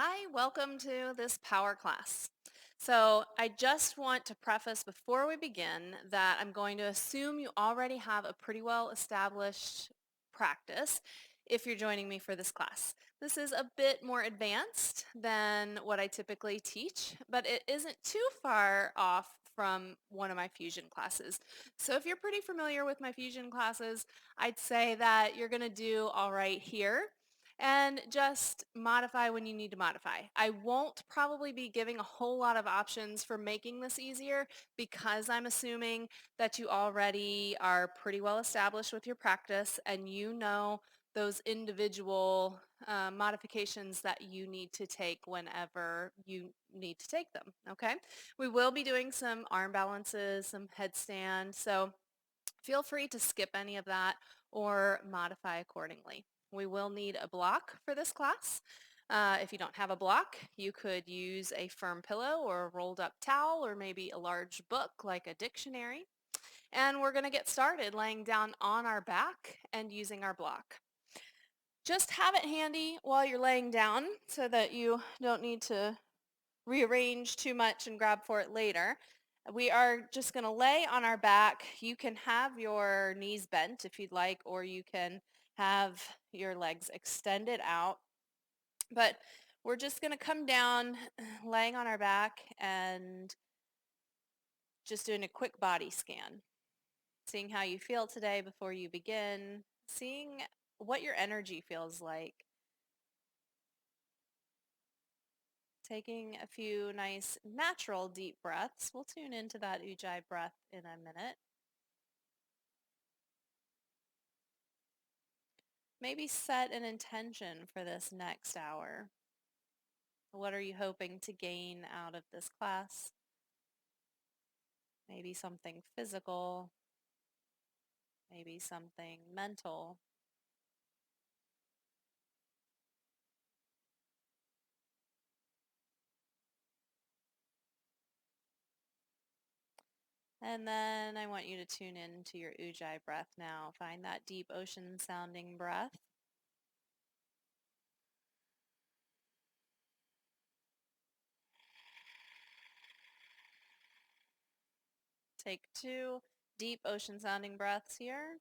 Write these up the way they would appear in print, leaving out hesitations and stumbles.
Hi, welcome to this power class. So I just want to preface before we begin that I'm going to assume you already have a pretty well established practice if you're joining me for this class. This is a bit more advanced than what I typically teach, but it isn't too far off from one of my fusion classes. So if you're pretty familiar with my fusion classes, I'd say that you're going to do all right here and just modify when you need to modify. I won't probably be giving a whole lot of options for making this easier because I'm assuming that you already are pretty well established with your practice and you know those individual modifications that you need to take whenever you need to take them, okay? We will be doing some arm balances, some headstand, so feel free to skip any of that or modify accordingly. We will need a block for this class. If you don't have a block, you could use a firm pillow or a rolled up towel or maybe a large book like a dictionary. And we're going to get started laying down on our back and using our block. Just have it handy while you're laying down so that you don't need to rearrange too much and grab for it later. We are just going to lay on our back. You can have your knees bent if you'd like, or you can have your legs extended out. But we're just going to come down, laying on our back and just doing a quick body scan, seeing how you feel today before you begin, seeing what your energy feels like. Taking a few nice natural deep breaths. We'll tune into that ujjayi breath in a minute. Maybe set an intention for this next hour. What are you hoping to gain out of this class? Maybe something physical, maybe something mental. And then I want you to tune in to your ujjayi breath now. Find that deep ocean sounding breath. Take two deep ocean sounding breaths here.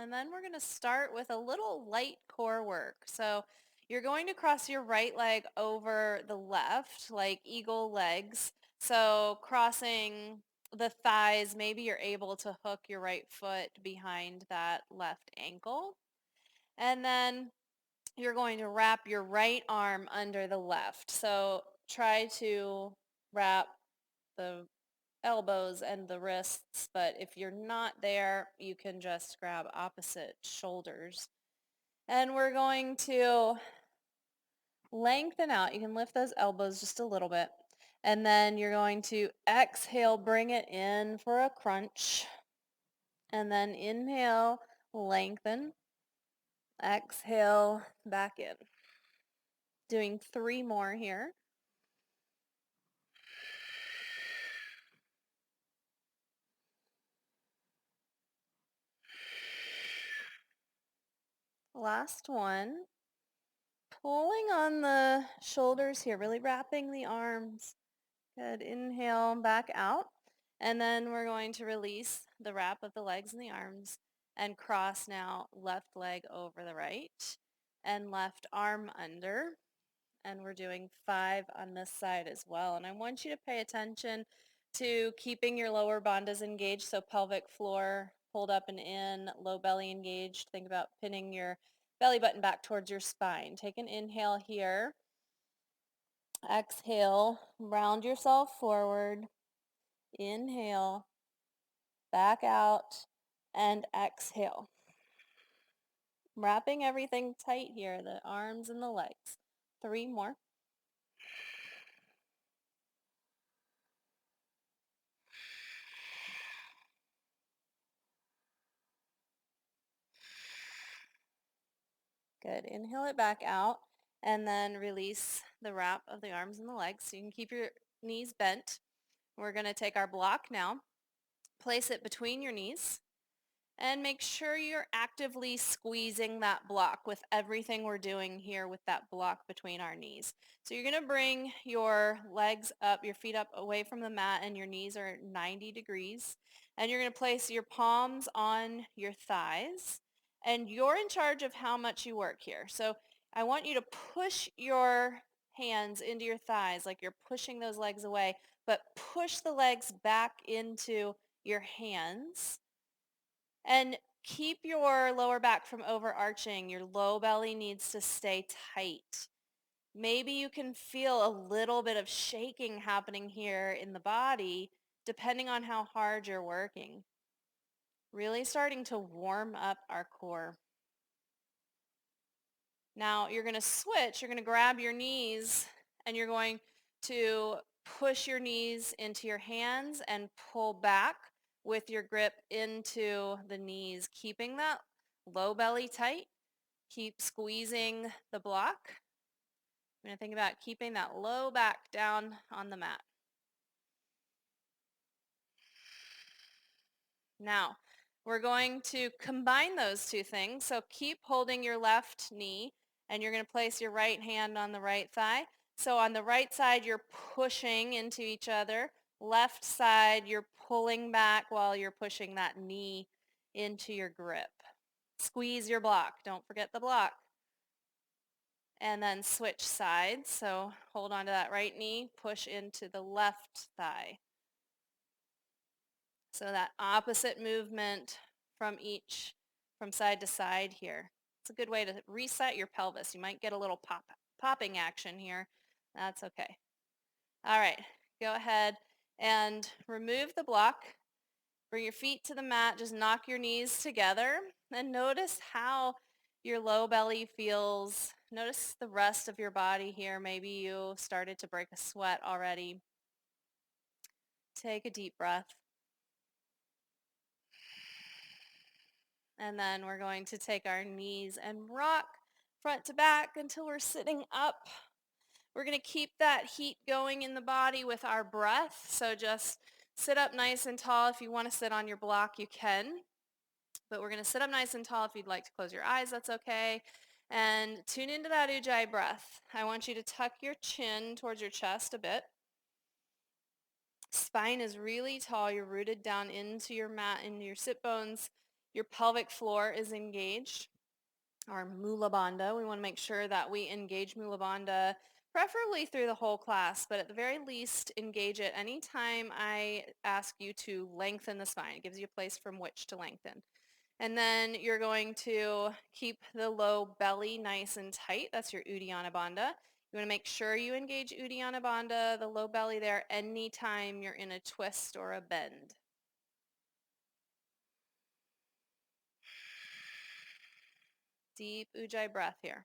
And then we're going to start with a little light core work. So you're going to cross your right leg over the left, like eagle legs. So crossing the thighs, maybe you're able to hook your right foot behind that left ankle. And then you're going to wrap your right arm under the left. So try to wrap the elbows and the wrists, but if you're not there, you can just grab opposite shoulders. And we're going to lengthen out. You can lift those elbows just a little bit. And then you're going to exhale, bring it in for a crunch. And then inhale, lengthen. Exhale, back in. Doing 3 more here. Last one. Pulling on the shoulders here, really wrapping the arms. Good. Inhale, back out. And then we're going to release the wrap of the legs and the arms and cross now left leg over the right and left arm under. And we're doing 5 on this side as well. And I want you to pay attention to keeping your lower bandhas engaged, so pelvic floor pulled up and in, low belly engaged. Think about pinning your belly button back towards your spine. Take an inhale here. Exhale, round yourself forward. Inhale, back out, and exhale. Wrapping everything tight here, the arms and the legs. 3 more. Good. Inhale it back out. And then release the wrap of the arms and the legs. So you can keep your knees bent. We're going to take our block now, place it between your knees, and make sure you're actively squeezing that block with everything we're doing here with that block between our knees. So you're going to bring your legs up, your feet up away from the mat, and your knees are 90 degrees. And you're going to place your palms on your thighs. And you're in charge of how much you work here. So I want you to push your hands into your thighs like you're pushing those legs away, but push the legs back into your hands and keep your lower back from overarching. Your low belly needs to stay tight. Maybe you can feel a little bit of shaking happening here in the body depending on how hard you're working. Really starting to warm up our core. Now you're going to switch. You're going to grab your knees and you're going to push your knees into your hands and pull back with your grip into the knees, keeping that low belly tight. Keep squeezing the block. I'm going to think about keeping that low back down on the mat. Now, we're going to combine those two things. So keep holding your left knee and you're going to place your right hand on the right thigh. So on the right side, you're pushing into each other. Left side, you're pulling back while you're pushing that knee into your grip. Squeeze your block. Don't forget the block. And then switch sides. So hold on to that right knee, push into the left thigh. So that opposite movement from side to side here. It's a good way to reset your pelvis. You might get a little popping action here. That's okay. All right, go ahead and remove the block. Bring your feet to the mat. Just knock your knees together and notice how your low belly feels. Notice the rest of your body here. Maybe you started to break a sweat already. Take a deep breath. And then we're going to take our knees and rock front to back until we're sitting up. We're going to keep that heat going in the body with our breath. So just sit up nice and tall. If you want to sit on your block, you can. But we're going to sit up nice and tall. If you'd like to close your eyes, that's okay. And tune into that ujjayi breath. I want you to tuck your chin towards your chest a bit. Spine is really tall. You're rooted down into your mat, into your sit bones. Your pelvic floor is engaged. Our Mula Bandha. We want to make sure that we engage Mula Bandha preferably through the whole class, but at the very least engage it anytime I ask you to lengthen the spine. It gives you a place from which to lengthen. And then you're going to keep the low belly nice and tight. That's your Uddiyana Bandha. You want to make sure you engage Uddiyana Bandha, the low belly there, anytime you're in a twist or a bend. Deep ujjayi breath here.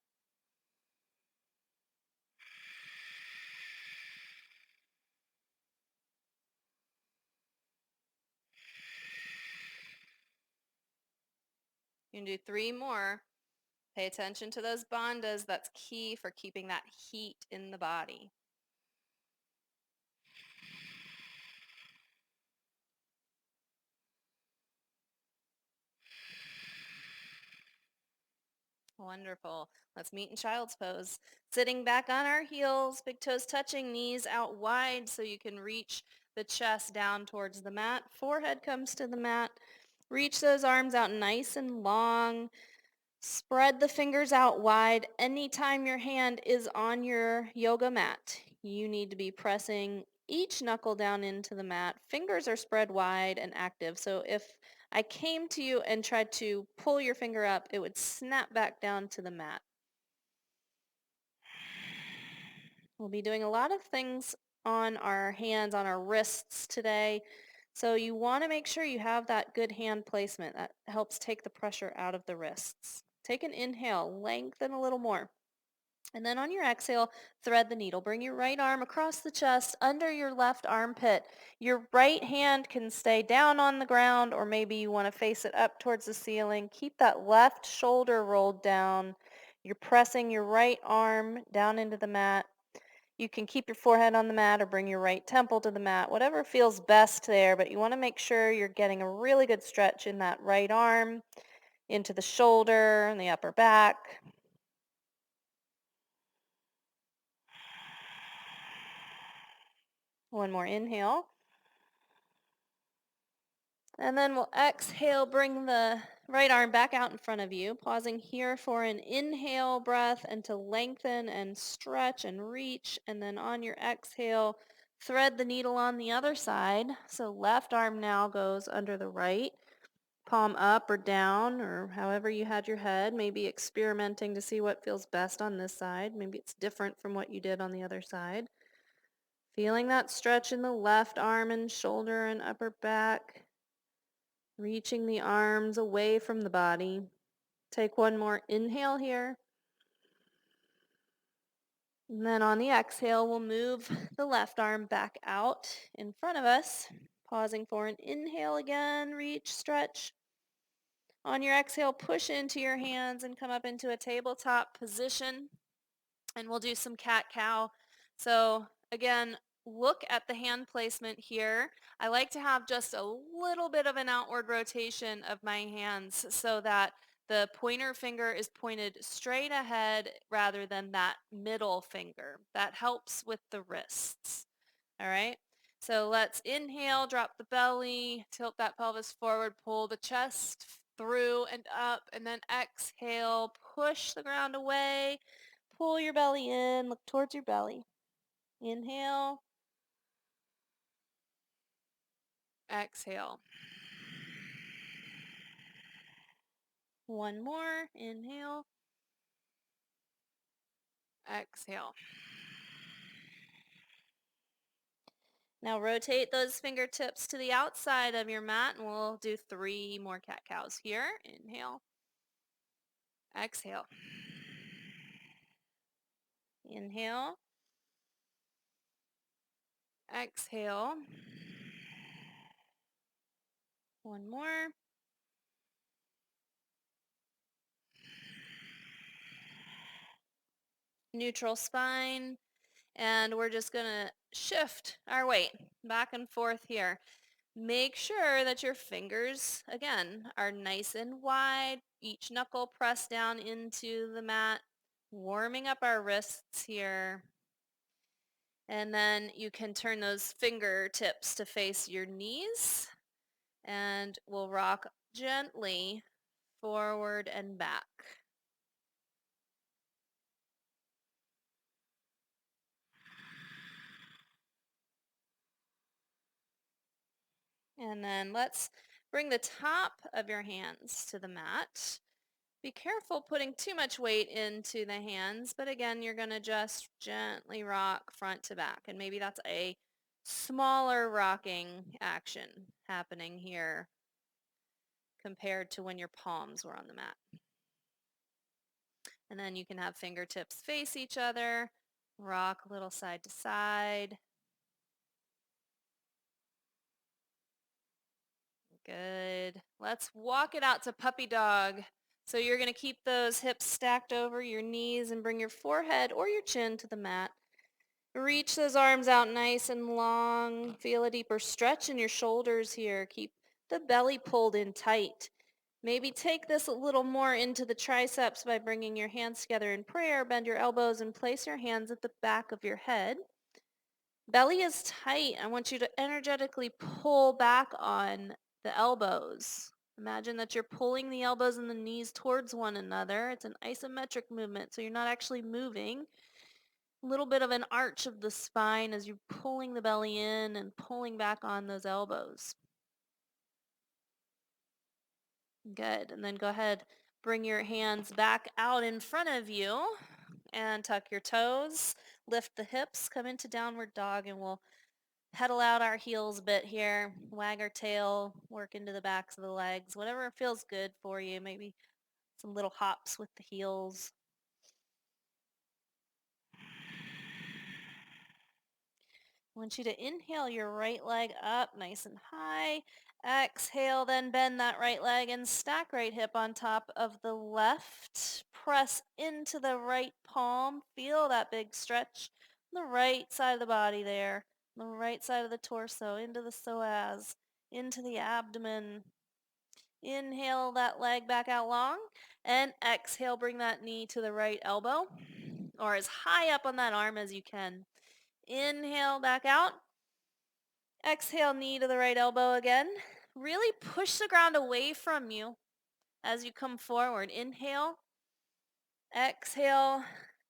You can do 3 more. Pay attention to those bandhas. That's key for keeping that heat in the body. Wonderful. Let's meet in child's pose. Sitting back on our heels, big toes touching, knees out wide so you can reach the chest down towards the mat. Forehead comes to the mat. Reach those arms out nice and long. Spread the fingers out wide. Anytime your hand is on your yoga mat, you need to be pressing each knuckle down into the mat. Fingers are spread wide and active. So if I came to you and tried to pull your finger up, it would snap back down to the mat. We'll be doing a lot of things on our hands, on our wrists today. So you want to make sure you have that good hand placement. That helps take the pressure out of the wrists. Take an inhale, lengthen a little more. And then on your exhale, thread the needle. Bring your right arm across the chest under your left armpit. Your right hand can stay down on the ground, or maybe you want to face it up towards the ceiling. Keep that left shoulder rolled down. You're pressing your right arm down into the mat. You can keep your forehead on the mat or bring your right temple to the mat, whatever feels best there, but you want to make sure you're getting a really good stretch in that right arm, into the shoulder and the upper back. One more inhale. And then we'll exhale, bring the right arm back out in front of you, pausing here for an inhale breath and to lengthen and stretch and reach. And then on your exhale, thread the needle on the other side. So left arm now goes under the right, palm up or down or however you had your head, maybe experimenting to see what feels best on this side. Maybe it's different from what you did on the other side. Feeling that stretch in the left arm and shoulder and upper back. Reaching the arms away from the body. Take one more inhale here. And then on the exhale, we'll move the left arm back out in front of us. Pausing for an inhale again. Reach, stretch. On your exhale, push into your hands and come up into a tabletop position. And we'll do some cat-cow. So again, look at the hand placement here. I like to have just a little bit of an outward rotation of my hands so that the pointer finger is pointed straight ahead rather than that middle finger. That helps with the wrists. All right. So let's inhale, drop the belly, tilt that pelvis forward, pull the chest through and up, and then exhale, push the ground away. Pull your belly in, look towards your belly. Inhale, exhale. One more, inhale, exhale. Now rotate those fingertips to the outside of your mat and we'll do 3 more cat-cows here. Inhale, exhale. Inhale, exhale. One more. Neutral spine. And we're just going to shift our weight back and forth here. Make sure that your fingers, again, are nice and wide. Each knuckle pressed down into the mat. Warming up our wrists here. And then you can turn those fingertips to face your knees. And we'll rock gently forward and back. And then let's bring the top of your hands to the mat. Be careful putting too much weight into the hands, but again, you're going to just gently rock front to back. And maybe that's a smaller rocking action happening here compared to when your palms were on the mat. And then you can have fingertips face each other, rock a little side to side. Good. Let's walk it out to puppy dog. So you're going to keep those hips stacked over your knees and bring your forehead or your chin to the mat. Reach those arms out nice and long. Feel a deeper stretch in your shoulders here. Keep the belly pulled in tight. Maybe take this a little more into the triceps by bringing your hands together in prayer. Bend your elbows and place your hands at the back of your head. Belly is tight. I want you to energetically pull back on the elbows. Imagine that you're pulling the elbows and the knees towards one another. It's an isometric movement, so you're not actually moving. A little bit of an arch of the spine as you're pulling the belly in and pulling back on those elbows. Good. And then go ahead, bring your hands back out in front of you and tuck your toes. Lift the hips, come into downward dog, and we'll pedal out our heels a bit here, wag our tail, work into the backs of the legs, whatever feels good for you. Maybe some little hops with the heels. I want you to inhale your right leg up nice and high. Exhale, then bend that right leg and stack right hip on top of the left. Press into the right palm. Feel that big stretch on the right side of the body there. On the right side of the torso, into the psoas, into the abdomen. Inhale that leg back out long. And exhale, bring that knee to the right elbow or as high up on that arm as you can. Inhale back out. Exhale, knee to the right elbow again. Really push the ground away from you as you come forward. Inhale, exhale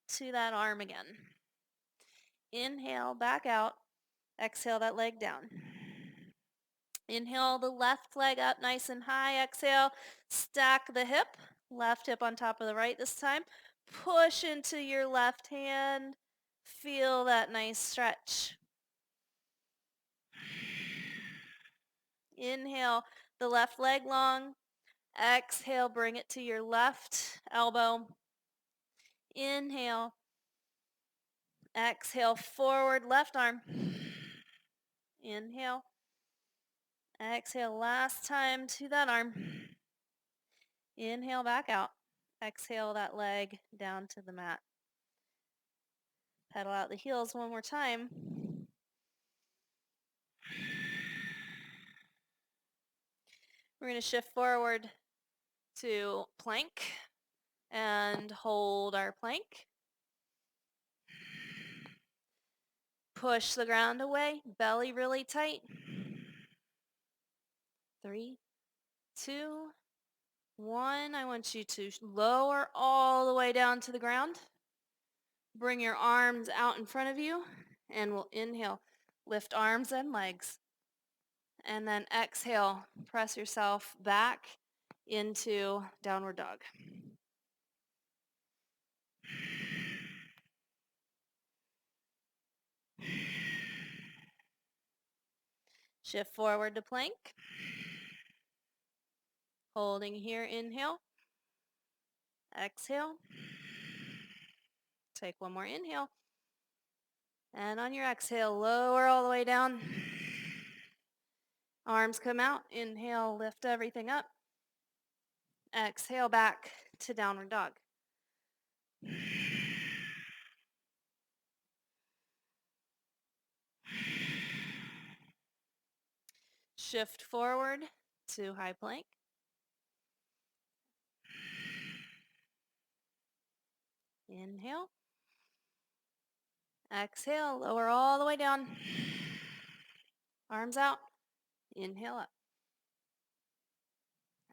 to that arm again. Inhale, back out. Exhale that leg down. Inhale the left leg up nice and high. Exhale, stack the hip. Left hip on top of the right this time. Push into your left hand. Feel that nice stretch. Inhale the left leg long. Exhale, bring it to your left elbow. Inhale. Exhale, forward left arm. Inhale. Exhale, last time to that arm. Inhale, back out. Exhale that leg down to the mat. Pedal out the heels one more time. We're going to shift forward to plank and hold our plank. Push the ground away, belly really tight. 3, 2, 1. I want you to lower all the way down to the ground. Bring your arms out in front of you and we'll inhale. Lift arms and legs. And then exhale, press yourself back into downward dog. Shift forward to plank. Holding here, inhale. Exhale. Take one more inhale. And on your exhale, lower all the way down. Arms come out. Inhale, lift everything up. Exhale back to downward dog. Shift forward to high plank. Inhale. Exhale, lower all the way down. Arms out. Inhale up.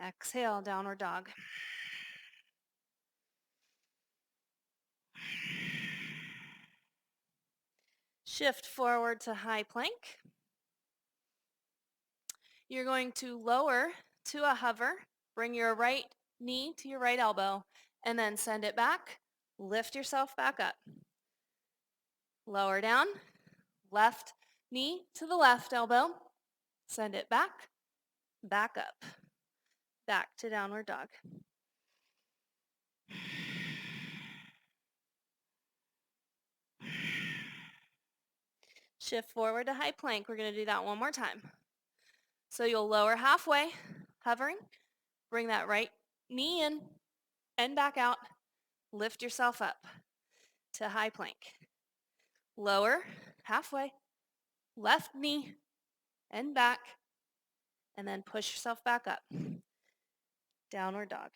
Exhale, downward dog. Shift forward to high plank. You're going to lower to a hover. Bring your right knee to your right elbow and then send it back. Lift yourself back up. Lower down. Left knee to the left elbow. Send it back. Back up. Back to downward dog. Shift forward to high plank. We're going to do that one more time. So you'll lower halfway, hovering. Bring that right knee in and back out. Lift yourself up to high plank. Lower halfway, left knee and back, and then push yourself back up. Downward dog.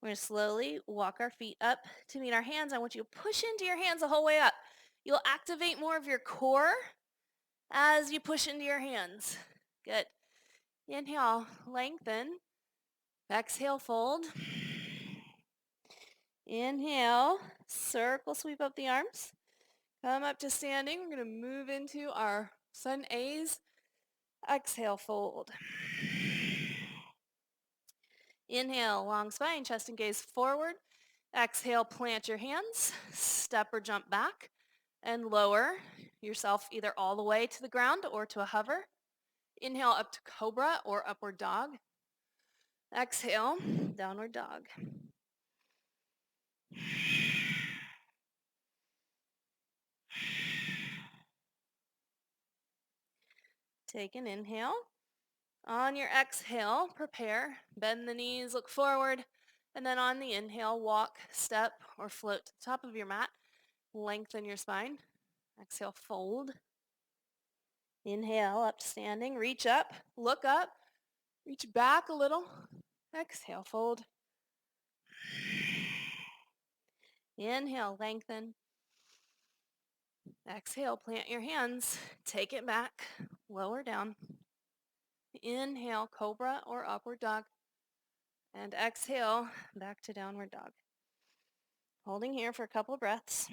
We're going to slowly walk our feet up to meet our hands. I want you to push into your hands the whole way up. You'll activate more of your core as you push into your hands. Good. Inhale, lengthen. Exhale, fold. Inhale, circle sweep up the arms. Come up to standing. We're going to move into our sun A's. Exhale, fold. Inhale, long spine, chest and gaze forward. Exhale, plant your hands, step or jump back, and lower yourself either all the way to the ground or to a hover. Inhale up to cobra or upward dog. Exhale, downward dog. Take an inhale. On your exhale, prepare. Bend the knees, look forward. And then on the inhale, walk, step, or float to the top of your mat. Lengthen your spine. Exhale, fold. Inhale, up to standing. Reach up, look up, reach back a little. Exhale, fold. Inhale, lengthen. Exhale, plant your hands. Take it back, lower down. Inhale, cobra or upward dog. And exhale, back to downward dog. Holding here for a couple of breaths.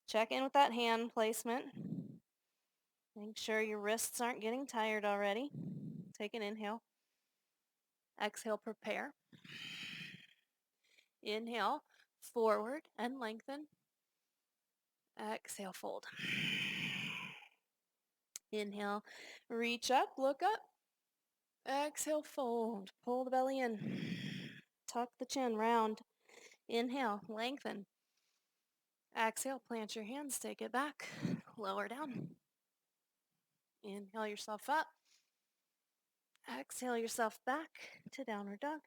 Check in with that hand placement. Make sure your wrists aren't getting tired already. Take an inhale. Exhale, prepare. Inhale, forward and lengthen. Exhale, fold. Inhale, reach up, look up. Exhale, fold. Pull the belly in. Tuck the chin, round. Inhale, lengthen. Exhale, plant your hands, take it back. Lower down. Inhale yourself up. Exhale yourself back to downward dog.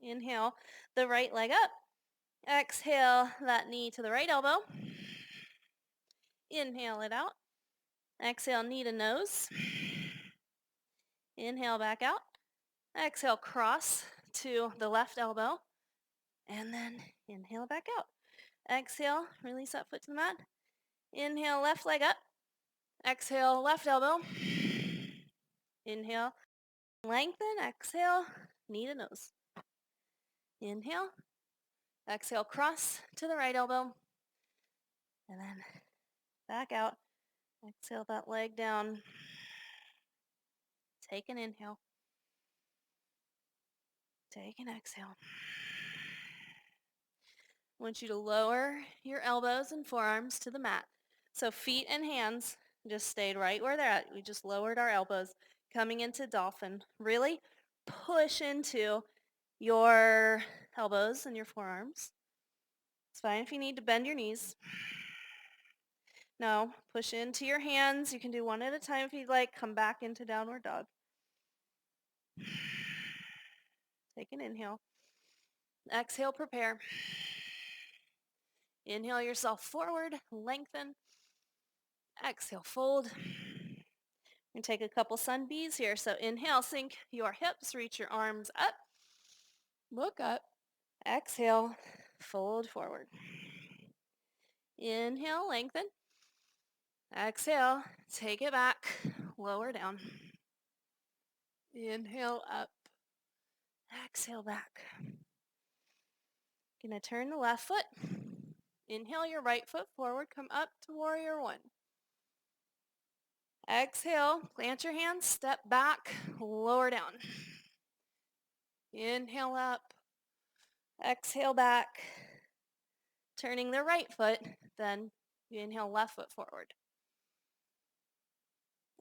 Inhale the right leg up. Exhale that knee to the right elbow. Inhale it out. Exhale, knee to nose. Inhale back out. Exhale, cross to the left elbow. And then inhale back out. Exhale, release that foot to the mat. Inhale, left leg up. Exhale, left elbow. Inhale, lengthen. Exhale, knee to nose. Inhale. Exhale, cross to the right elbow. And then back out. Exhale that leg down. Take an inhale. Take an exhale. I want you to lower your elbows and forearms to the mat. So feet and hands just stayed right where they're at. We just lowered our elbows. Coming into dolphin. Really push into your elbows and your forearms. It's fine if you need to bend your knees. No, push into your hands. You can do one at a time if you'd like. Come back into downward dog. Take an inhale. Exhale, prepare. Inhale yourself forward, lengthen. Exhale, fold. And take a couple sun bees here. So inhale, sink your hips, reach your arms up. Look up. Exhale, fold forward. Inhale, lengthen. Exhale, take it back, lower down. Inhale up. Exhale back. Gonna turn the left foot. Inhale your right foot forward, come up to warrior one. Exhale, plant your hands, step back, lower down. Inhale up. Exhale back. Turning the right foot, then you inhale left foot forward.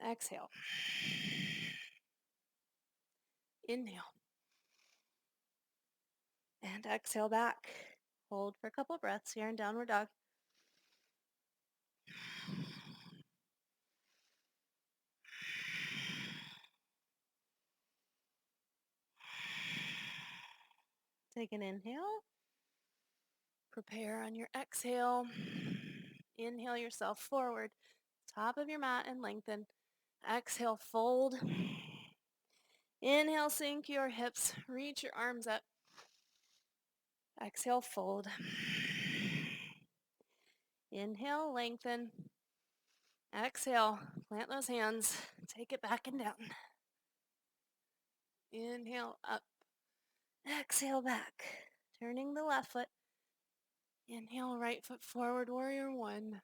Exhale. Inhale. And exhale back. Hold for a couple breaths here in downward dog. Take an inhale. Prepare on your exhale. Inhale yourself forward, top of your mat, and lengthen. Exhale, fold. Inhale, sink your hips, reach your arms up. Exhale, fold. Inhale, lengthen. Exhale, plant those hands, take it back and down. Inhale, up. Exhale, back. Turning the left foot. Inhale, right foot forward, warrior one.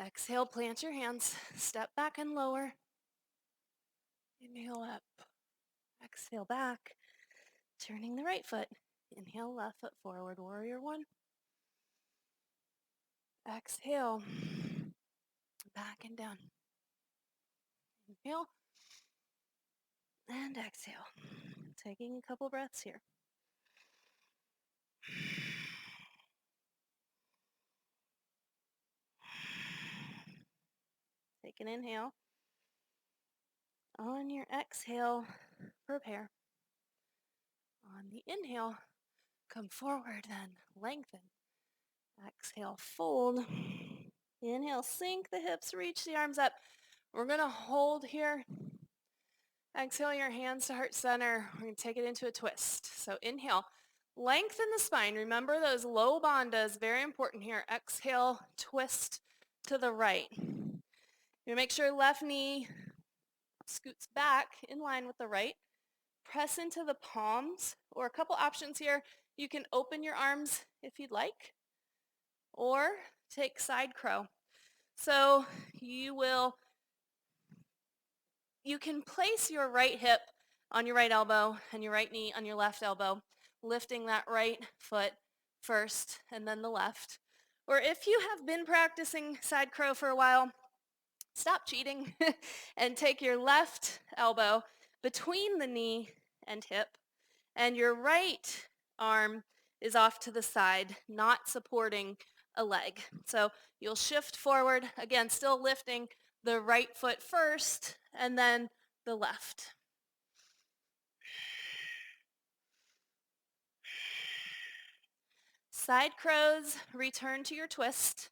Exhale, plant your hands, step back and lower. Inhale up. Exhale back. Turning the right foot. Inhale, left foot forward, warrior one. Exhale. Back and down. Inhale. And exhale. Taking a couple breaths here. Take an inhale. On your exhale, prepare. On the inhale, come forward, then lengthen. Exhale, fold. Inhale, sink the hips, reach the arms up. We're going to hold here. Exhale your hands to heart center. We're going to take it into a twist. So inhale, lengthen the spine. Remember those low bandhas, very important here. Exhale, twist to the right. You make sure left knee scoots back in line with the right. Press into the palms, or a couple options here. You can open your arms if you'd like, or take side crow. So you can place your right hip on your right elbow and your right knee on your left elbow, lifting that right foot first and then the left. Or if you have been practicing side crow for a while, stop cheating and take your left elbow between the knee and hip, and your right arm is off to the side, not supporting a leg. So you'll shift forward, again, still lifting the right foot first and then the left. Side crows, return to your twist.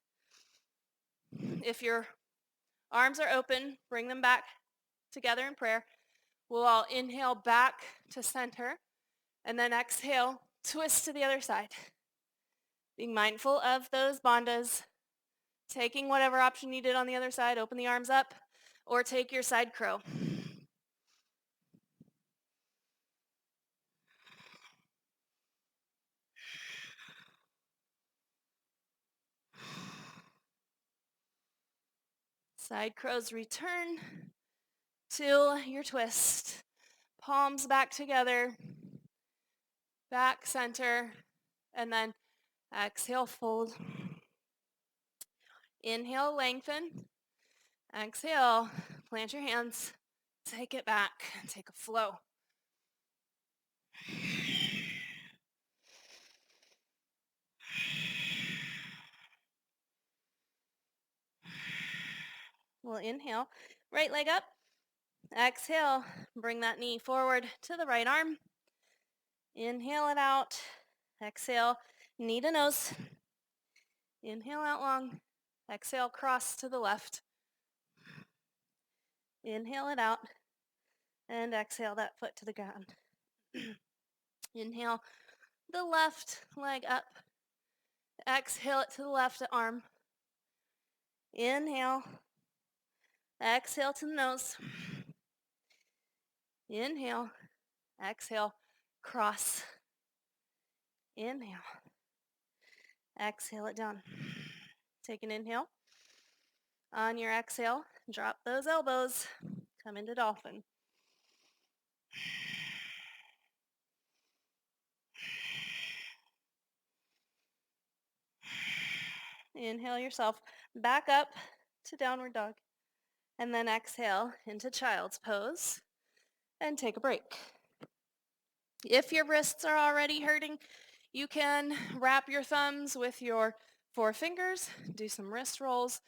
If your arms are open, bring them back together in prayer. We'll all inhale back to center, and then exhale, twist to the other side. Being mindful of those bandhas, taking whatever option you did on the other side, open the arms up, or take your side crow. Side crows, return to your twist. Palms back together, back center, and then exhale, fold. Inhale, lengthen. Exhale, plant your hands, take it back, and take a flow. We'll inhale, right leg up. Exhale, bring that knee forward to the right arm. Inhale it out. Exhale, knee to nose. Inhale out long. Exhale, cross to the left. Inhale it out. And exhale that foot to the ground. Inhale the left leg up. Exhale it to the left arm. Inhale. Exhale to the nose. Inhale. Exhale. Cross. Inhale. Exhale it down. Take an inhale. On your exhale, drop those elbows. Come into dolphin. Inhale yourself back up to downward dog. And then exhale into child's pose and take a break. If your wrists are already hurting, you can wrap your thumbs with your 4 fingers, do some wrist rolls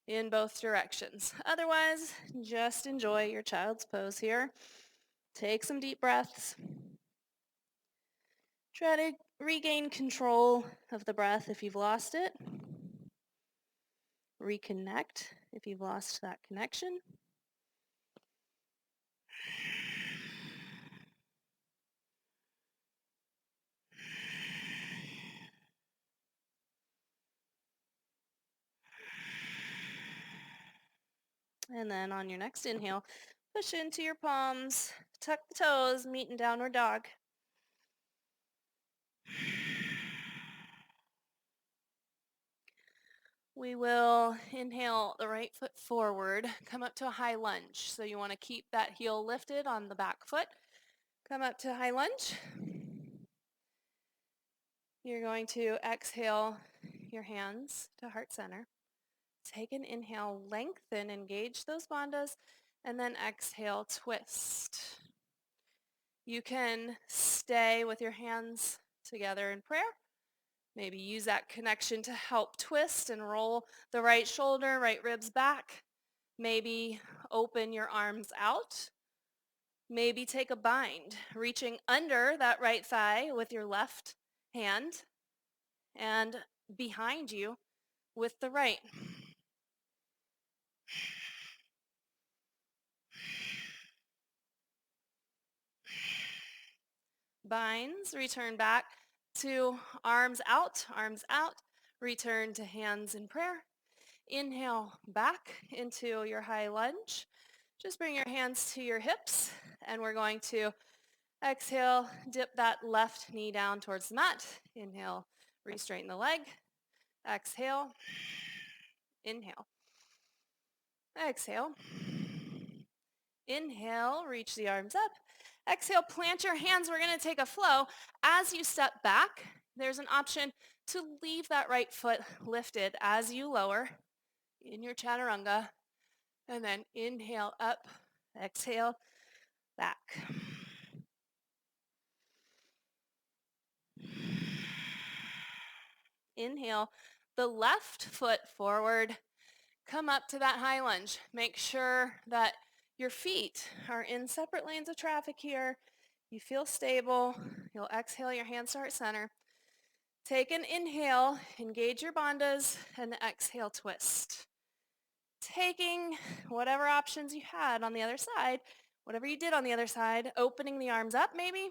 in both directions. Otherwise, just enjoy your child's pose here. Take some deep breaths. Try to regain control of the breath if you've lost it. Reconnect if you've lost that connection. And then on your next inhale, push into your palms, tuck the toes, meet in downward dog. We will inhale the right foot forward, come up to a high lunge. So you want to keep that heel lifted on the back foot. Come up to high lunge. You're going to exhale your hands to heart center. Take an inhale, lengthen, engage those bandhas, and then exhale, twist. You can stay with your hands together in prayer. Maybe use that connection to help twist and roll the right shoulder, right ribs back. Maybe open your arms out. Maybe take a bind, reaching under that right thigh with your left hand and behind you with the right. Binds, return back to arms out, return to hands in prayer. Inhale back into your high lunge. Just bring your hands to your hips, and we're going to exhale, dip that left knee down towards the mat. Inhale, re-straighten the leg. Exhale, inhale. Exhale. Inhale, reach the arms up. Exhale, plant your hands. We're going to take a flow. As you step back, there's an option to leave that right foot lifted as you lower in your chaturanga. And then inhale up, exhale back. Inhale the left foot forward. Come up to that high lunge. Make sure that your feet are in separate lanes of traffic here. You feel stable. You'll exhale, your hands to heart center. Take an inhale, engage your bandhas, and exhale, twist. Taking whatever options you had on the other side, whatever you did on the other side, opening the arms up maybe.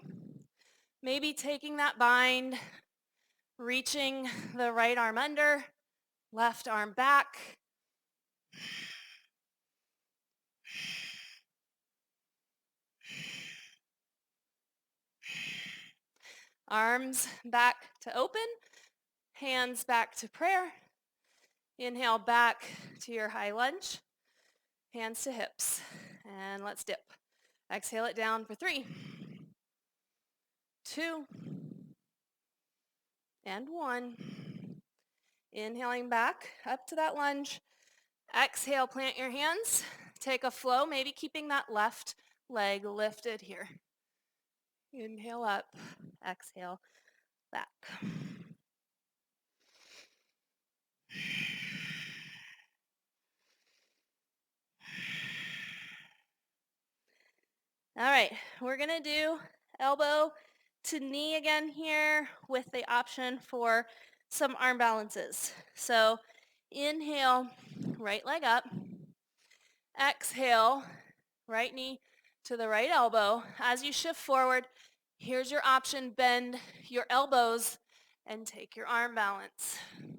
Maybe taking that bind, reaching the right arm under, left arm back. Arms back to open, hands back to prayer. Inhale back to your high lunge, hands to hips, and let's dip. Exhale it down for 3, 2, and 1. Inhaling back up to that lunge. Exhale, plant your hands. Take a flow, maybe keeping that left leg lifted here. Inhale up, exhale back. All right, we're gonna do elbow to knee again here with the option for some arm balances. So inhale, right leg up. Exhale, right knee to the right elbow. As you shift forward, here's your option. Bend your elbows and take your arm balance. You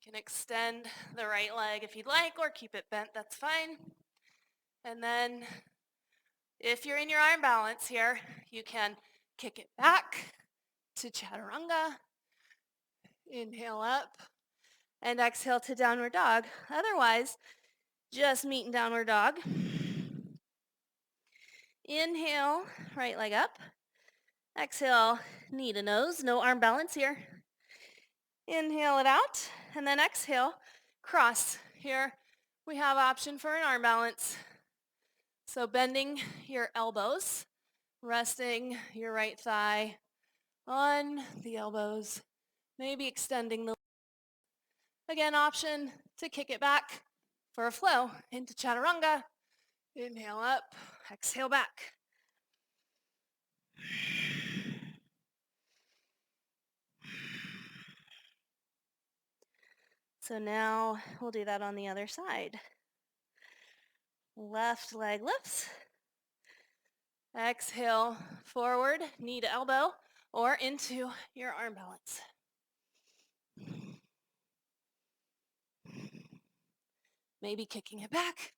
can extend the right leg if you'd like, or keep it bent, that's fine. And then if you're in your arm balance here, you can kick it back to chaturanga. Inhale up and exhale to downward dog. Otherwise, just meet in downward dog. Inhale, right leg up. Exhale, knee to nose, no arm balance here. Inhale it out, and then exhale, cross. Here we have option for an arm balance. So bending your elbows, resting your right thigh on the elbows, maybe extending the, again, option to kick it back for a flow into chaturanga. Inhale up, exhale back. So now we'll do that on the other side. Left leg lifts. Exhale forward, knee to elbow, or into your arm balance. Maybe kicking it back.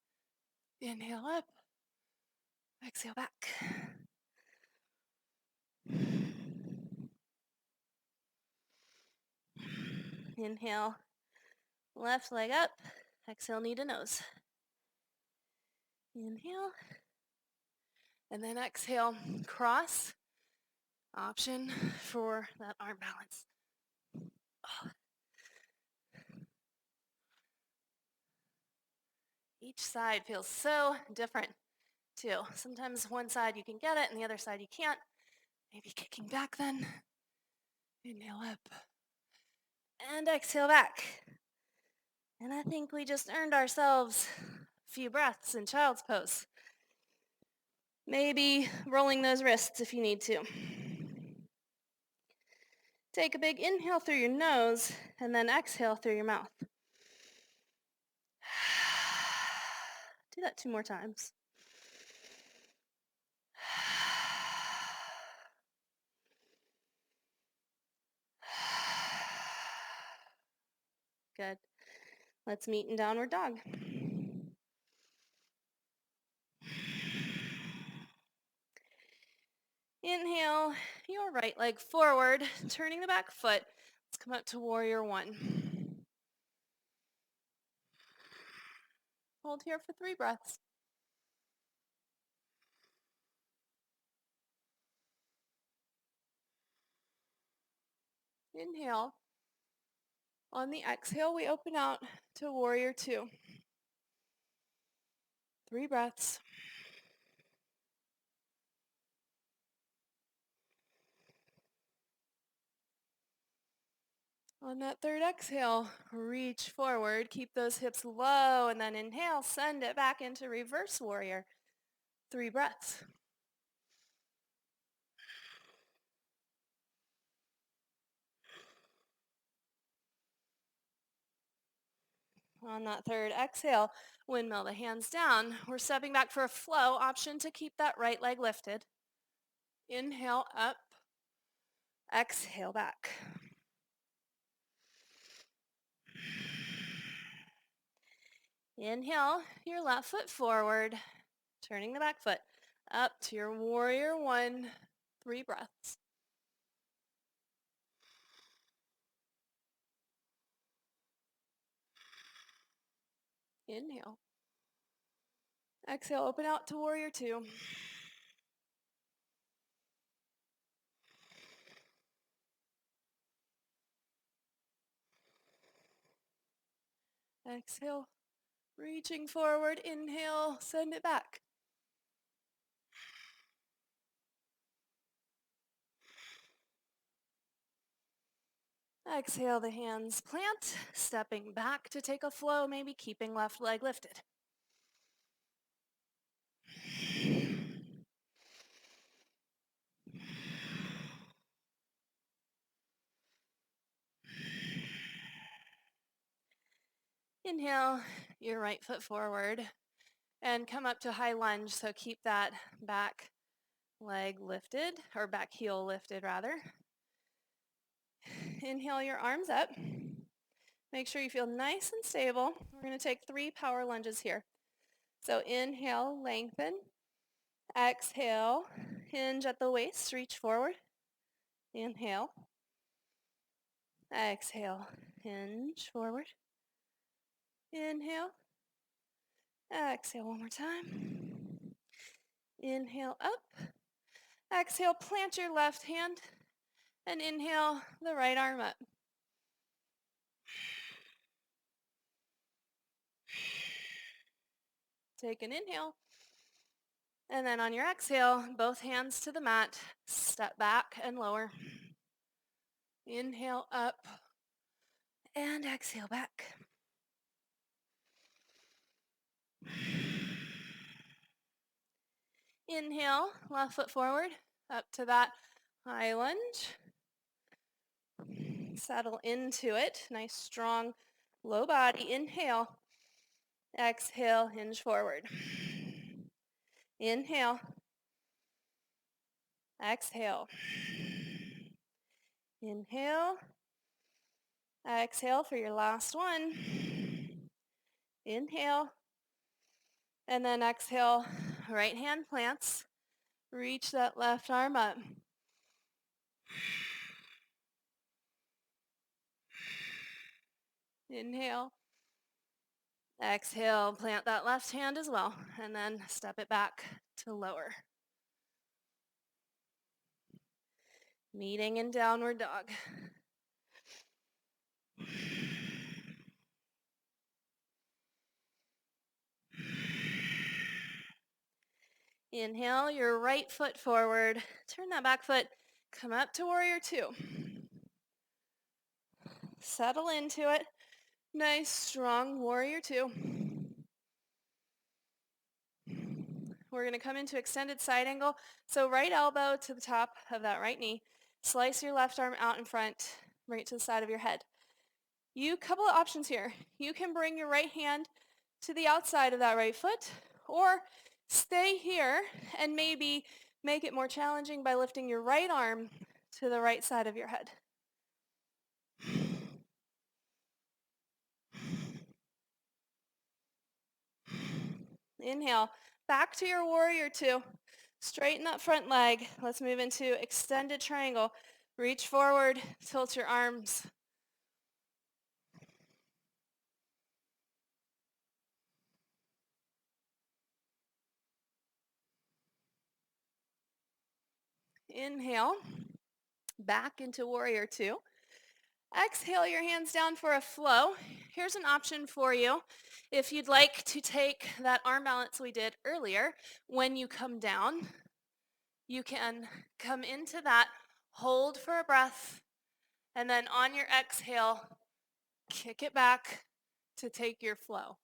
Inhale up. Exhale back. Inhale, left leg up. Exhale, knee to nose. Inhale. And then exhale, cross. Option for that arm balance. Oh. Each side feels so different too. Sometimes one side you can get it and the other side you can't. Maybe kicking back then. Inhale up. And exhale back. And I think we just earned ourselves a few breaths in child's pose. Maybe rolling those wrists if you need to. Take a big inhale through your nose and then exhale through your mouth. Do that 2 more times. Good. Let's meet in downward dog. Inhale your right leg forward, turning the back foot. Let's come up to warrior one. Hold here for 3 breaths. Inhale. On the exhale, we open out to warrior two. 3 breaths. On that third exhale, reach forward, keep those hips low, and then inhale, send it back into reverse warrior. 3 breaths. On that third exhale, windmill the hands down. We're stepping back for a flow option to keep that right leg lifted. Inhale up, exhale back. Inhale your left foot forward, turning the back foot up to your warrior one. 3 breaths. Inhale. Exhale, open out to warrior two. Exhale, reaching forward. Inhale, send it back. Exhale, the hands plant, stepping back to take a flow, maybe keeping left leg lifted. Inhale, your right foot forward and come up to high lunge. So keep that back leg lifted, or back heel lifted rather. Inhale your arms up. Make sure you feel nice and stable. We're going to take 3 power lunges here. So inhale, lengthen. Exhale, hinge at the waist, reach forward. Inhale. Exhale, hinge forward. Inhale. Exhale one more time. Inhale up. Exhale, plant your left hand and inhale the right arm up. Take an inhale. And then on your exhale, both hands to the mat, step back and lower. Inhale up and exhale back. Inhale, left foot forward, up to that high lunge. Settle into it. Nice, strong, low body. Inhale. Exhale, hinge forward. Inhale. Exhale. Inhale. Exhale for your last one. Inhale. And then exhale, right hand plants. Reach that left arm up. Inhale. Exhale, plant that left hand as well, and then step it back to lower. Meeting in downward dog. Inhale your right foot forward. Turn that back foot. Come up to warrior two. Settle into it. Nice, strong warrior two. We're going to come into extended side angle. So right elbow to the top of that right knee. Slice your left arm out in front, right to the side of your head. Couple of options here. You can bring your right hand to the outside of that right foot, or stay here and maybe make it more challenging by lifting your right arm to the right side of your head. Inhale, back to your warrior two. Straighten that front leg. Let's move into extended triangle. Reach forward, tilt your arms. Inhale, back into warrior two. Exhale your hands down for a flow. Here's an option for you. If you'd like to take that arm balance we did earlier, when you come down, you can come into that, hold for a breath, and then on your exhale, kick it back to take your flow.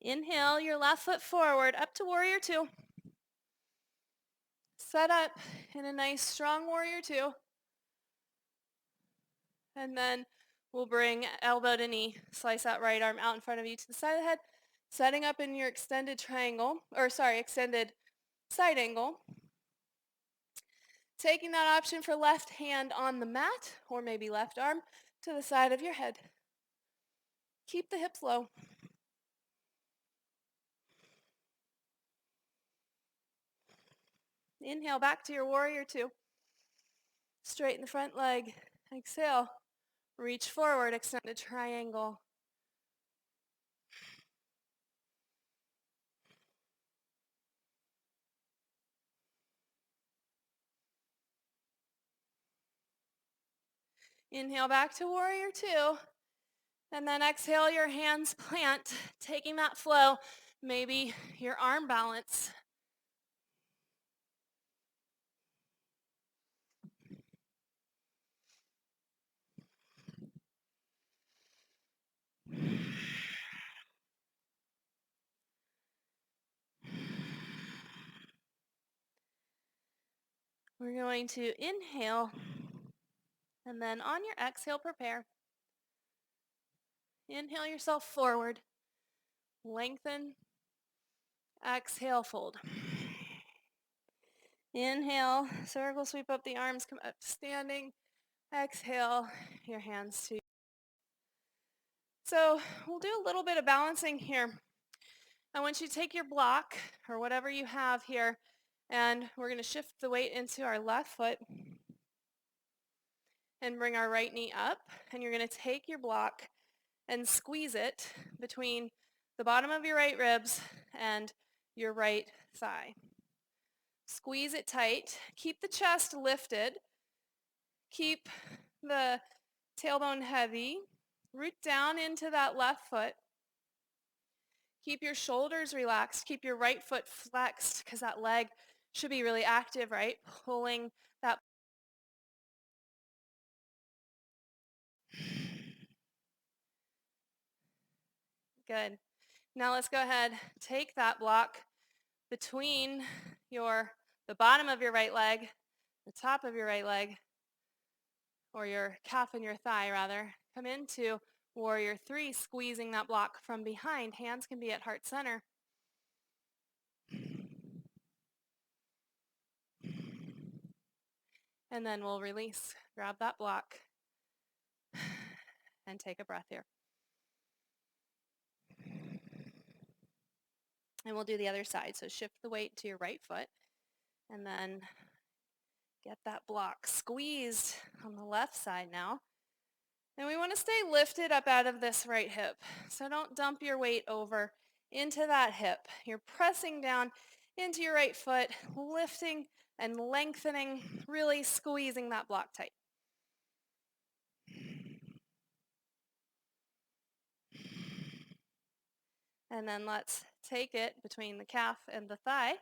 Inhale your left foot forward, up to warrior two. Set up in a nice strong warrior two. And then we'll bring elbow to knee, slice that right arm out in front of you to the side of the head, setting up in your extended extended side angle. Taking that option for left hand on the mat, or maybe left arm to the side of your head. Keep the hips low. Inhale back to your warrior two. Straighten the front leg. Exhale. Reach forward, extended triangle. Inhale back to warrior two. And then exhale, your hands plant, taking that flow, maybe your arm balance. We're going to inhale, and then on your exhale, prepare. Inhale yourself forward. Lengthen. Exhale, fold. Inhale, circle, sweep up the arms, come up to standing. Exhale, your hands to. So we'll do a little bit of balancing here. I want you to take your block, or whatever you have here, and we're going to shift the weight into our left foot and bring our right knee up. And you're going to take your block and squeeze it between the bottom of your right ribs and your right thigh. Squeeze it tight. Keep the chest lifted. Keep the tailbone heavy. Root down into that left foot. Keep your shoulders relaxed. Keep your right foot flexed because that leg should be really active, right? Pulling that. Good. Now let's go ahead, take that block between the bottom of your right leg, the top of your right leg, or your calf and your thigh rather. Come into warrior three, squeezing that block from behind. Hands can be at heart center. And then we'll release. Grab that block and take a breath here. And we'll do the other side. So shift the weight to your right foot and then get that block squeezed on the left side now. And we want to stay lifted up out of this right hip. So don't dump your weight over into that hip. You're pressing down into your right foot, lifting and lengthening, really squeezing that block tight. And then let's take it between the calf and the thigh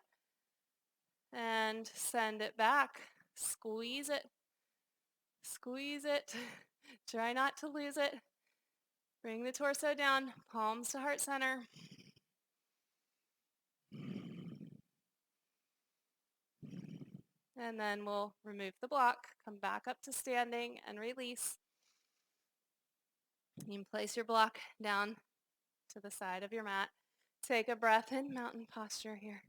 and send it back. Squeeze it, squeeze it. Try not to lose it. Bring the torso down, palms to heart center. And then we'll remove the block, come back up to standing and release. You can place your block down to the side of your mat. Take a breath in, mountain posture here.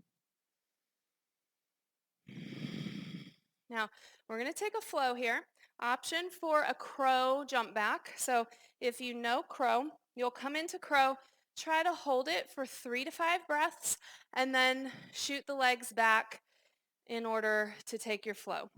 Now, we're going to take a flow here. Option for a crow jump back. So if you know crow, you'll come into crow, try to hold it for 3 to 5 breaths, and then shoot the legs back in order to take your flow.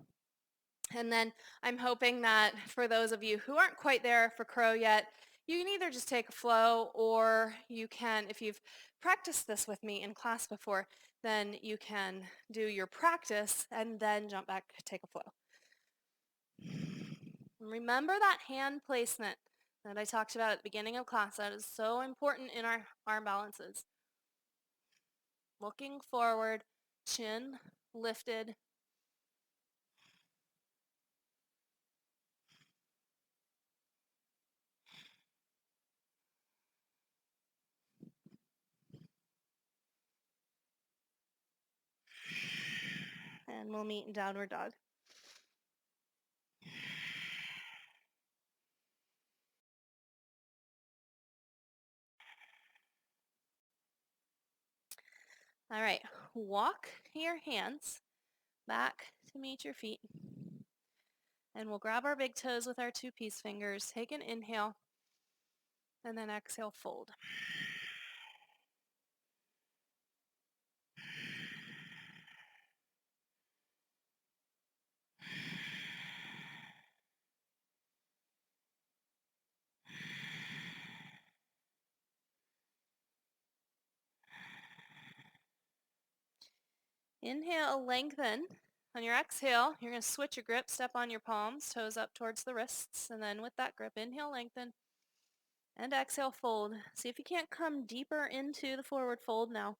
And then I'm hoping that for those of you who aren't quite there for crow yet, you can either just take a flow, or you can, if you've practiced this with me in class before, then you can do your practice and then jump back, take a flow. Remember that hand placement that I talked about at the beginning of class. That is so important in our arm balances. Looking forward, chin lifted. And we'll meet in downward dog. All right, walk your hands back to meet your feet. And we'll grab our big toes with our 2 peace fingers. Take an inhale, and then exhale, fold. Inhale, lengthen. On your exhale, you're going to switch your grip, step on your palms, toes up towards the wrists, and then with that grip, inhale, lengthen, and exhale, fold. See if you can't come deeper into the forward fold now.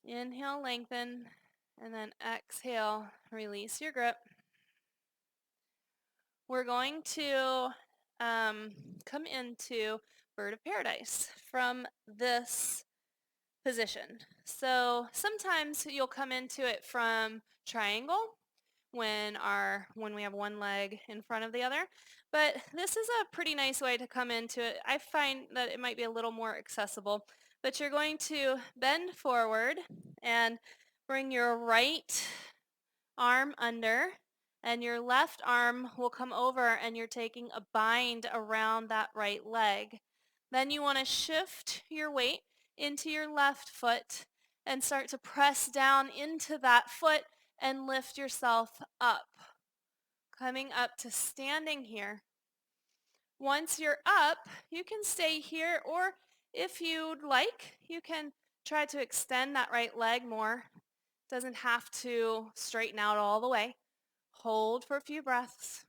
Inhale, lengthen, and then exhale, release your grip. We're going to come into bird of paradise from this position. So sometimes you'll come into it from triangle when we have one leg in front of the other, but this is a pretty nice way to come into it. I find that it might be a little more accessible, but you're going to bend forward and bring your right arm under, and your left arm will come over, and you're taking a bind around that right leg. Then you want to shift your weight into your left foot and start to press down into that foot and lift yourself up. Coming up to standing here. Once you're up, you can stay here, or if you'd like, you can try to extend that right leg more. Doesn't have to straighten out all the way. Hold for a few breaths.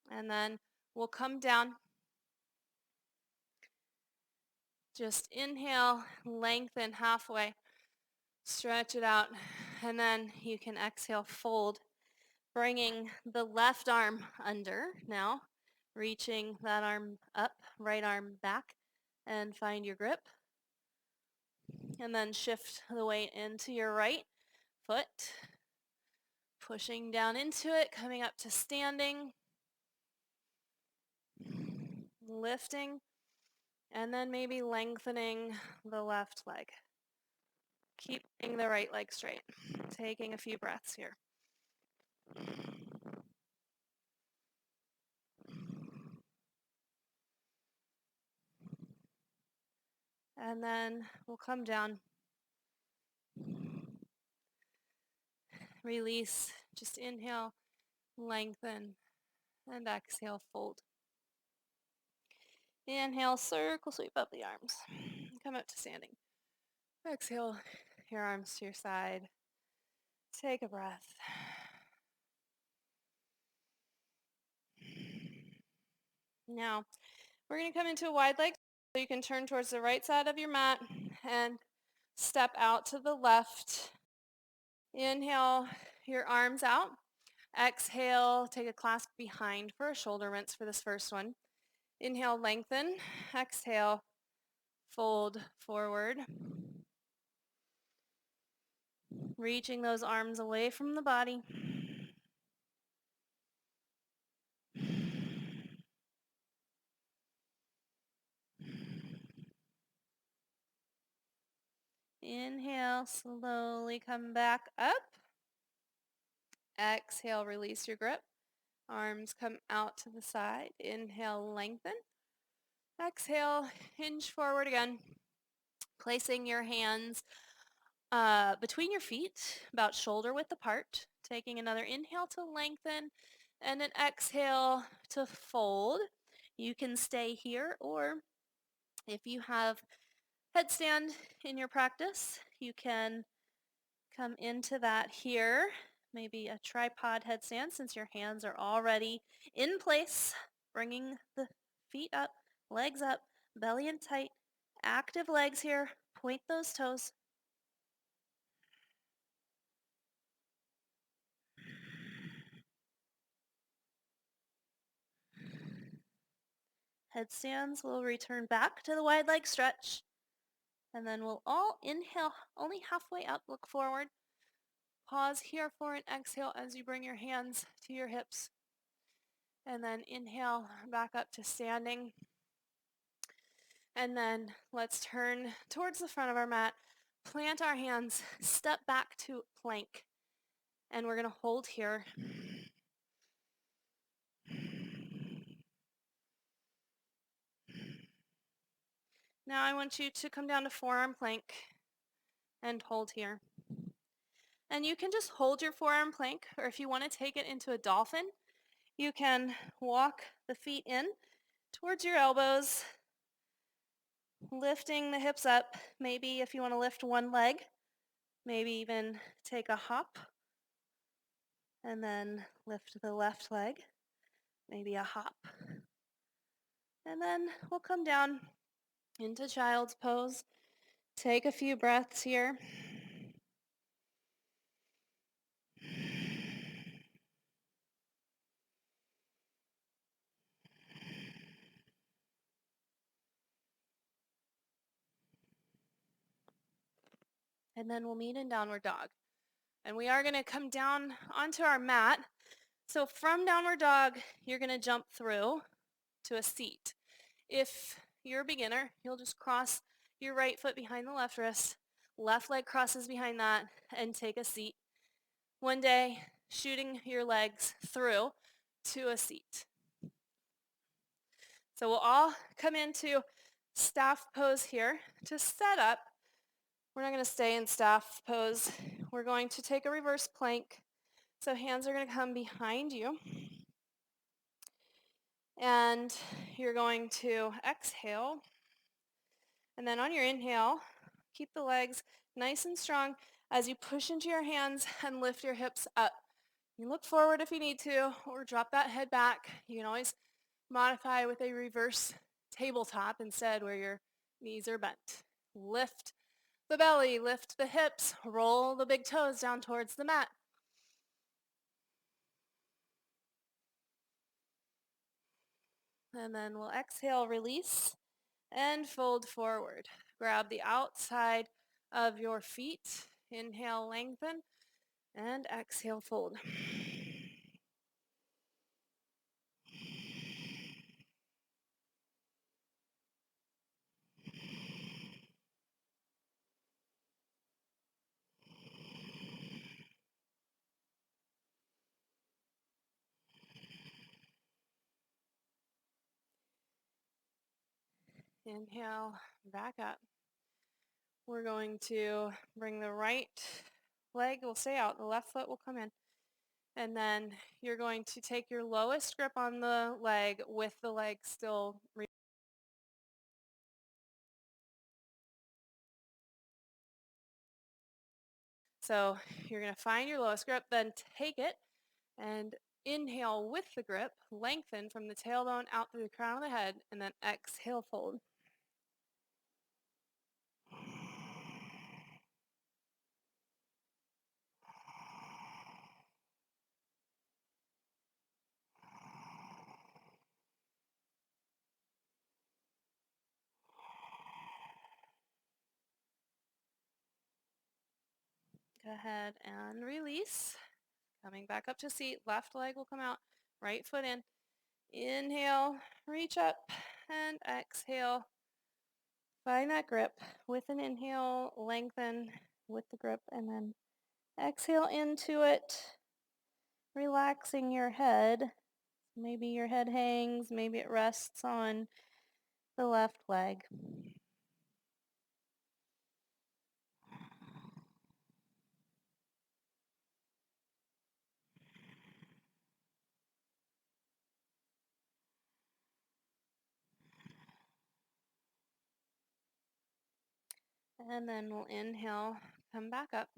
And then we'll come down. Just inhale, lengthen halfway, stretch it out, and then you can exhale, fold, bringing the left arm under now, reaching that arm up, right arm back, and find your grip. And then shift the weight into your right foot, pushing down into it, coming up to standing, lifting, and then maybe lengthening the left leg. Keeping the right leg straight. Taking a few breaths here. And then we'll come down. Release. Just inhale, lengthen, and exhale, fold. Inhale, circle sweep up the arms. Come up to standing. Exhale, your arms to your side. Take a breath. Now, we're going to come into a wide leg. So you can turn towards the right side of your mat and step out to the left. Inhale your arms out. Exhale, take a clasp behind for a shoulder rinse for this first one. Inhale, lengthen. Exhale, fold forward. Reaching those arms away from the body. Inhale, slowly come back up. Exhale, release your grip. Arms come out to the side. Inhale, lengthen. Exhale, hinge forward again. Placing your hands between your feet, about shoulder width apart. Taking another inhale to lengthen and an exhale to fold. You can stay here, or if you have headstand in your practice, you can come into that here. Maybe a tripod headstand since your hands are already in place. Bringing the feet up, legs up, belly in tight. Active legs here. Point those toes. Headstands will return back to the wide leg stretch. And then we'll all inhale only halfway up, look forward. Pause here for an exhale as you bring your hands to your hips. And then inhale back up to standing. And then let's turn towards the front of our mat. Plant our hands, step back to plank. And we're going to hold here. Now I want you to come down to forearm plank and hold here. And you can just hold your forearm plank, or if you want to take it into a dolphin, you can walk the feet in towards your elbows, lifting the hips up. Maybe if you want to lift one leg, maybe even take a hop and then lift the left leg, maybe a hop. And then we'll come down into child's pose. Take a few breaths here. And then we'll meet in downward dog. And we are going to come down onto our mat. So from downward dog, you're going to jump through to a seat. If you're a beginner, you'll just cross your right foot behind the left wrist, left leg crosses behind that, and take a seat. One day, shooting your legs through to a seat. So we'll all come into staff pose here. To set up, we're not going to stay in staff pose. We're going to take a reverse plank. So hands are going to come behind you. And you're going to exhale. And then on your inhale, keep the legs nice and strong as you push into your hands and lift your hips up. You look forward if you need to, or drop that head back. You can always modify with a reverse tabletop instead where your knees are bent. Lift the belly, lift the hips, roll the big toes down towards the mat. And then we'll exhale, release, and fold forward. Grab the outside of your feet. Inhale, lengthen, and exhale, fold. Inhale, back up. We're going to bring the right leg will stay out, the left foot will come in. And then you're going to take your lowest grip on the leg with the leg still So you're going to find your lowest grip, then take it and inhale with the grip, lengthen from the tailbone out through the crown of the head, and then exhale, fold. Go ahead and release. Coming back up to seat, left leg will come out, right foot in. Inhale, reach up, and exhale. Find that grip with an inhale, lengthen with the grip, and then exhale into it, relaxing your head. Maybe your head hangs, maybe it rests on the left leg. And then we'll inhale, come back up.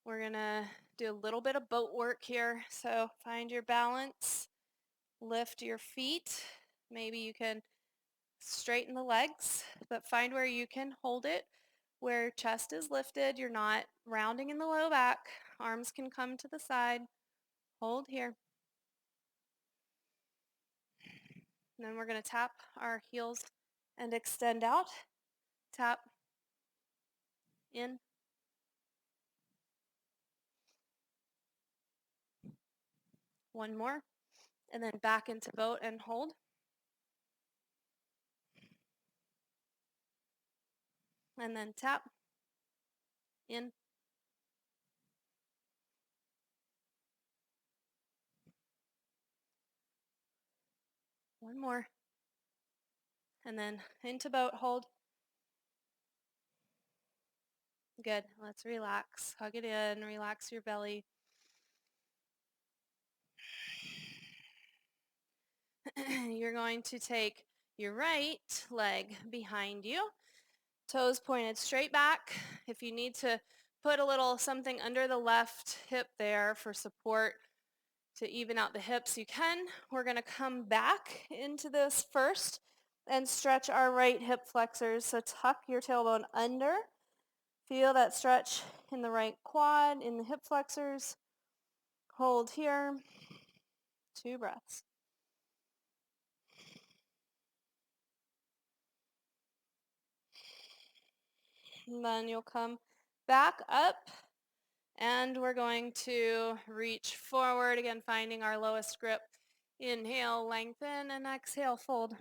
We're going to do a little bit of boat work here. So find your balance, lift your feet. Maybe you can straighten the legs, but find where you can hold it, where chest is lifted. You're not rounding in the low back. Arms can come to the side. Hold here. And then we're going to tap our heels and extend out. Tap in. One more. And then back into boat and hold. And then tap in. One more. And then into boat, hold. Good. Let's relax. Hug it in. Relax your belly. You're going to take your right leg behind you. Toes pointed straight back. If you need to put a little something under the left hip there for support to even out the hips, you can. We're going to come back into this first and stretch our right hip flexors. So tuck your tailbone under. Feel that stretch in the right quad, in the hip flexors. Hold here. 2 breaths. And then you'll come back up and we're going to reach forward, again finding our lowest grip. Inhale, lengthen, and exhale, fold.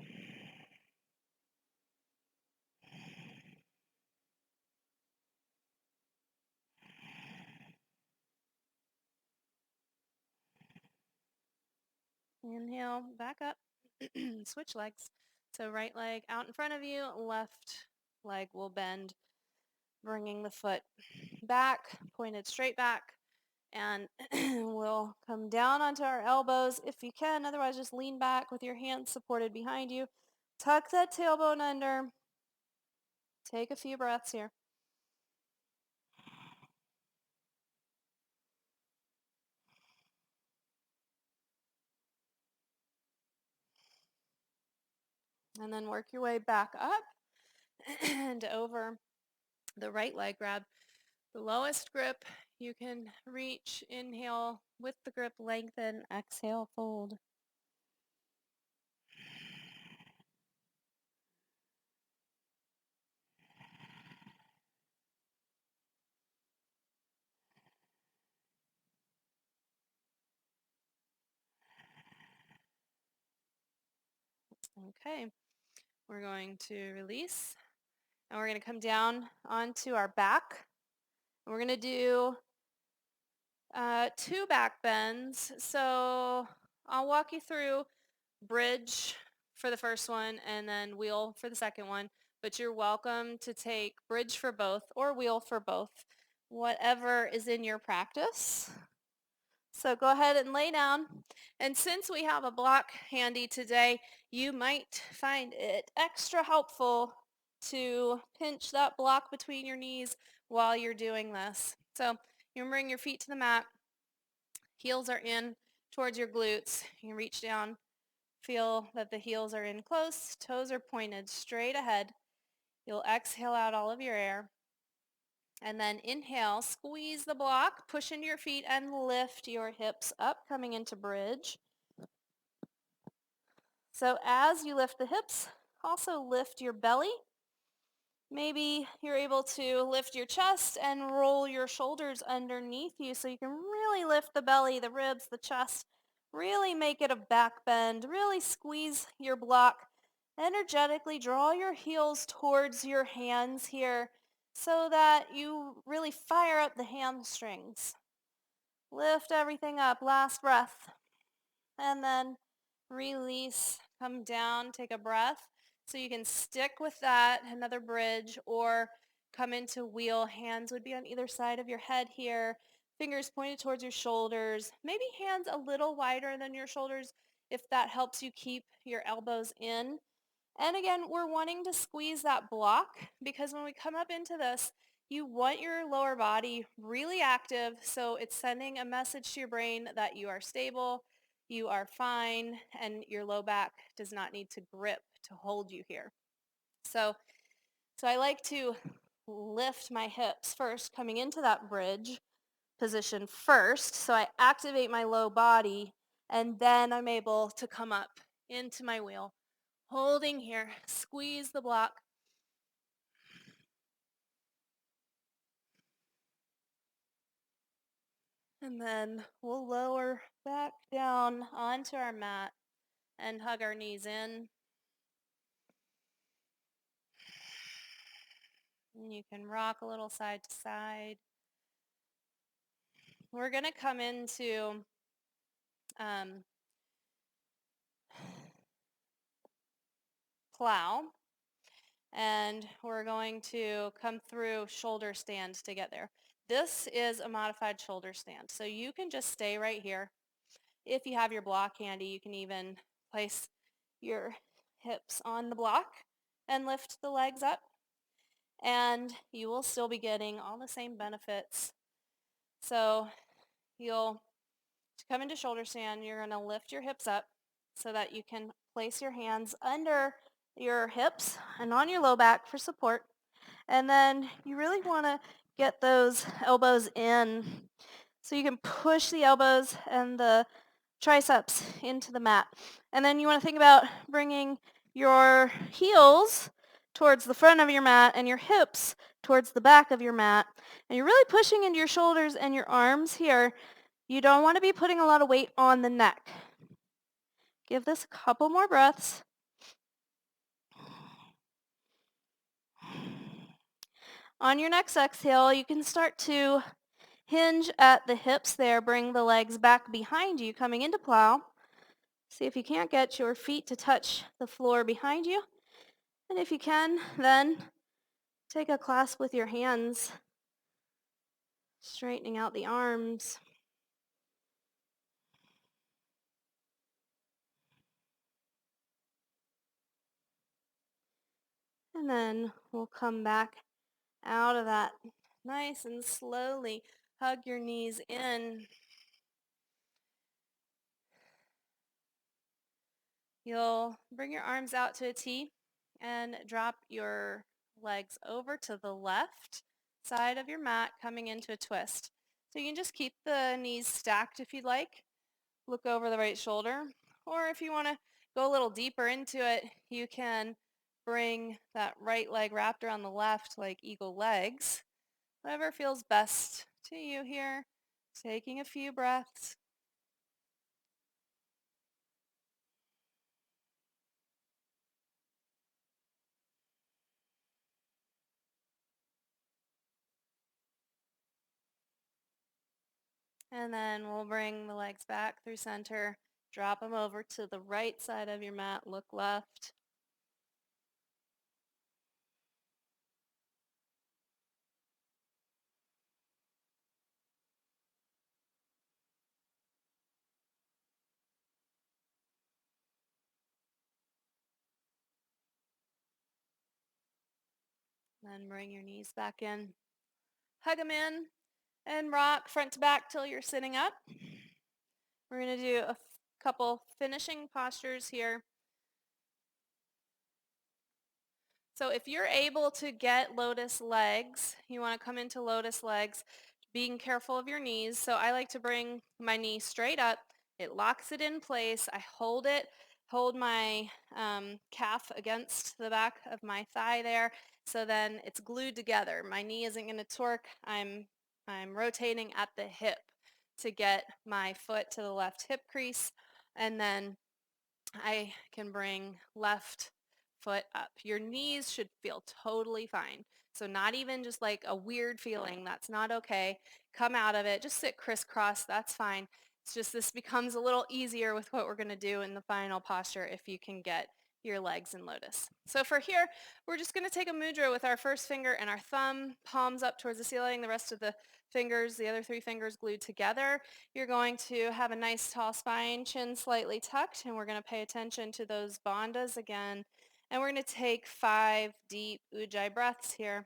Inhale, back up, switch legs. So right leg out in front of you, left leg will bend, bringing the foot back, pointed straight back, and we'll come down onto our elbows if you can. Otherwise, just lean back with your hands supported behind you. Tuck that tailbone under. Take a few breaths here. And then work your way back up and over the right leg. Grab the lowest grip you can reach. Inhale with the grip, lengthen, exhale, fold. Okay, we're going to release and we're going to come down onto our back. And we're going to do 2 back bends. So I'll walk you through bridge for the first one and then wheel for the second one, but you're welcome to take bridge for both or wheel for both, whatever is in your practice. So go ahead and lay down. And since we have a block handy today, you might find it extra helpful to pinch that block between your knees while you're doing this. So you can bring your feet to the mat, heels are in towards your glutes. You can reach down, feel that the heels are in close, toes are pointed straight ahead. You'll exhale out all of your air. And then inhale, squeeze the block, push into your feet and lift your hips up, coming into bridge. So as you lift the hips, also lift your belly. Maybe you're able to lift your chest and roll your shoulders underneath you so you can really lift the belly, the ribs, the chest, really make it a back bend, really squeeze your block. Energetically draw your heels towards your hands here so that you really fire up the hamstrings. Lift everything up. Last breath. And then release. Come down. Take a breath. So you can stick with that. Another bridge or come into wheel. Hands would be on either side of your head here. Fingers pointed towards your shoulders. Maybe hands a little wider than your shoulders if that helps you keep your elbows in. And again, we're wanting to squeeze that block because when we come up into this, you want your lower body really active. So it's sending a message to your brain that you are stable, you are fine, and your low back does not need to grip to hold you here. So, so I like to lift my hips first, coming into that bridge position first. So I activate my low body and then I'm able to come up into my wheel. Holding here, squeeze the block. And then we'll lower back down onto our mat and hug our knees in. And you can rock a little side to side. We're going to come into um, plow. And we're going to come through shoulder stand to get there. This is a modified shoulder stand. So you can just stay right here. If you have your block handy, you can even place your hips on the block and lift the legs up. And you will still be getting all the same benefits. So you'll come into shoulder stand, you're going to lift your hips up so that you can place your hands under your hips and on your low back for support. And then you really want to get those elbows in so you can push the elbows and the triceps into the mat. And then you want to think about bringing your heels towards the front of your mat and your hips towards the back of your mat. And you're really pushing into your shoulders and your arms here. You don't want to be putting a lot of weight on the neck. Give this a couple more breaths. On your next exhale, you can start to hinge at the hips there. Bring the legs back behind you, coming into plow. See if you can't get your feet to touch the floor behind you. And if you can, then take a clasp with your hands, straightening out the arms. And then we'll come back out of that nice and slowly. Hug your knees in. You'll bring your arms out to a T and drop your legs over to the left side of your mat, coming into a twist. So you can just keep the knees stacked if you'd like. Look over the right shoulder. Or if you want to go a little deeper into it, you can bring that right leg wrapped around the left like eagle legs. Whatever feels best to you here. Taking a few breaths. And then we'll bring the legs back through center. Drop them over to the right side of your mat. Look left. Then bring your knees back in. hug them in, and rock front to back till you're sitting up. We're going to do a couple finishing postures here. So if you're able to get lotus legs, you want to come into lotus legs, being careful of your knees. So I like to bring my knee straight up. It locks it in place. I hold it, hold my calf against the back of my thigh there. So then it's glued together. My knee isn't going to torque. I'm rotating at the hip to get my foot to the left hip crease. And then I can bring left foot up. Your knees should feel totally fine. So not even just like a weird feeling. That's not okay. Come out of it. Just sit crisscross. That's fine. It's just this becomes a little easier with what we're going to do in the final posture if you can get your legs in lotus. So for here, we're just going to take a mudra with our first finger and our thumb, palms up towards the ceiling, the rest of the fingers, the other three fingers glued together. You're going to have a nice tall spine, chin slightly tucked, and we're going to pay attention to those bandhas again. And we're going to take 5 deep ujjayi breaths here.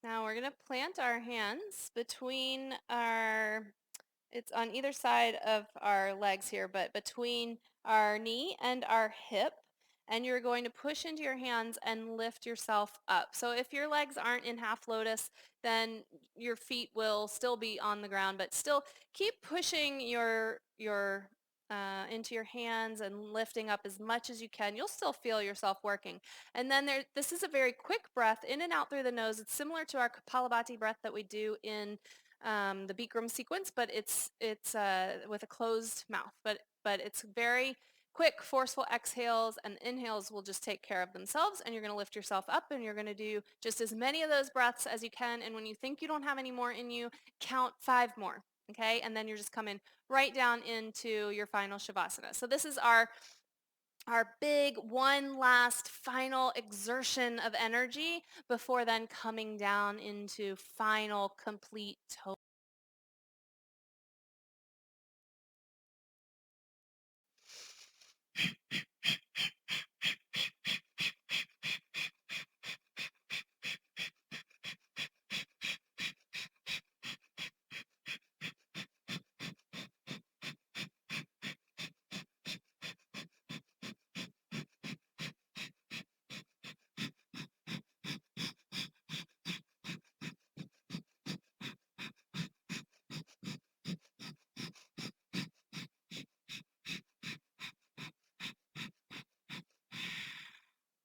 Now we're going to plant our hands between it's on either side of our legs here, but between our knee and our hip. And you're going to push into your hands and lift yourself up. So if your legs aren't in half lotus, then your feet will still be on the ground, but still keep pushing into your hands and lifting up as much as you can. You'll still feel yourself working. And then this is a very quick breath in and out through the nose. It's similar to our Kapalabhati breath that we do in the Bikram sequence, but it's with a closed mouth. But it's very quick, forceful exhales, and inhales will just take care of themselves, and you're going to lift yourself up, and you're going to do just as many of those breaths as you can. And when you think you don't have any more in you, count 5 more. Okay, and then you're just coming right down into your final Shavasana. So this is our big one last final exertion of energy before then coming down into final complete total.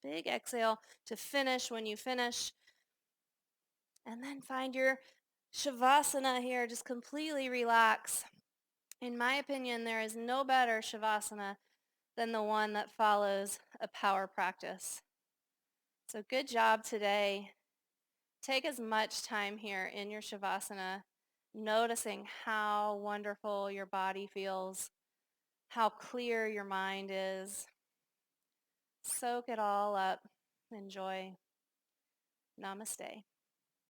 Big exhale to finish when you finish. And then find your Shavasana here. Just completely relax. In my opinion, there is no better Shavasana than the one that follows a power practice. So good job today. Take as much time here in your Shavasana, noticing how wonderful your body feels, how clear your mind is. Soak it all up. Enjoy. Namaste.